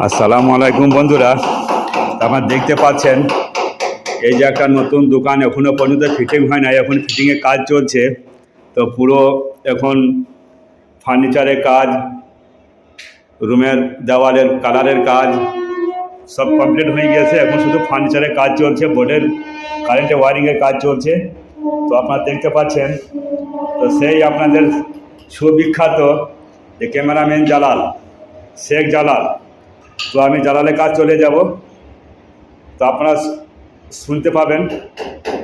আসসালামু আলাইকুম বন্ধুরা, আপনারা দেখতে পাচ্ছেন এই যে একটা নতুন দোকান এখনো পর্যন্ত ফিটিং হয় নাই। এখন ফিটিংয়ের কাজ চলছে। তো পুরো এখন ফার্নিচারের কাজ, রুমের দেওয়ালের কালারের কাজ সব কমপ্লিট হয়ে গেছে। এখন শুধু ফার্নিচারের কাজ চলছে, বোর্ডের কারেন্টের ওয়ারিংয়ের কাজ চলছে। তো আপনারা দেখতে পাচ্ছেন, তো সেই আপনাদের সুবিখ্যাত যে ক্যামেরাম্যান জালাল, শেখ জালাল। তো আমি জালালের কাজ চলে যাব। তো আপনারা শুনতে পাবেন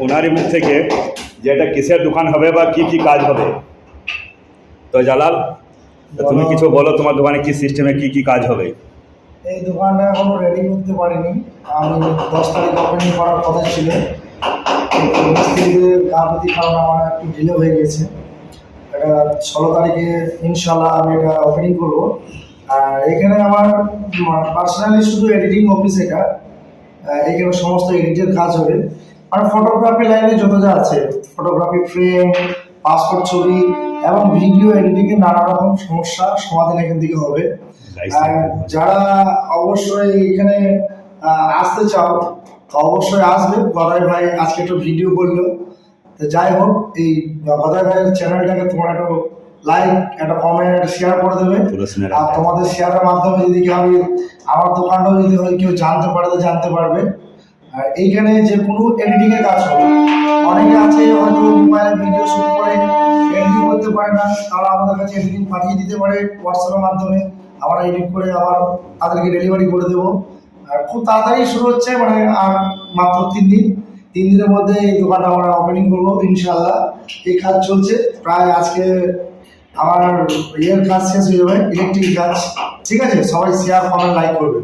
ওনারই মুখ থেকে যে এটা কিসের দোকান হবে বা কি কি কাজ হবে। তো জালাল, তুমি কিছু বলো, তোমার দোকানে কি সিস্টেমে কি কি কাজ হবে? এই দোকানটা এখনো রেডি করতে পারিনি। আমি 10 তারিখ ওপেনিং করার কথা ছিল, কিন্তু মিস্ত্রিদের গাফিলতির কারণে আমার একটু ডিলে হয়ে গেছে। এটা 16 তারিখে ইনশাল্লাহ আমি এটা ওপেনিং করবো। আর এখানে আমার পার্সোনালি শুধু এডিটিং অফিস এটা। এখানে সমস্ত এডিটের কাজ হবে। আর ফটোগ্রাফি লাইনে যত যা আছে, ফটোগ্রাফি ফ্রেম, পাসপোর্ট ছবি এবং ভিডিও এডিটিংয়ের নানা রকম সমস্যা সমাধান এখান থেকে হবে। আর যারা অবশ্যই এখানে আসতে চাও তো অবশ্যই আসবে। গদাই ভাই আজকে একটু ভিডিও করলো। তো যাই হোক, এই গদাই ভাইয়ের চ্যানেলটাকে তোমরা একটু লাইক, একটা কমেন্ট, একটা শেয়ার করে দেবে। আর তোমাদের শেয়ারের মাধ্যমে যদি আমি আমার দোকানটাও যদি কেউ জানতে পারে তো জানতে পারবে। আর এইখানে যে কোনো এডিটিংয়ের কাজ হবে। অনেকে আছে হয়তো মোবাইলে ভিডিও শুট করে এডিটিং করতে পারে না, তারা আমাদের কাছে এডিটিং পাঠিয়ে দিতে পারে হোয়াটসঅ্যাপের মাধ্যমে। আমরা এডিট করে আবার তাদেরকে ডেলিভারি করে দেবো। আর খুব তাড়াতাড়ি শুরু হচ্ছে, মানে আর মাত্র 3 দিনের মধ্যে এই দোকানটা আমরা ওপেনিং করবো ইনশাআল্লাহ। এই কাজ চলছে প্রায়, আজকে আমার কাজ শেষ হয়ে যাবে, ইলেকট্রিক কাজ। ঠিক আছে, সবাই শেয়ার কমেন্ট লাইক করবে।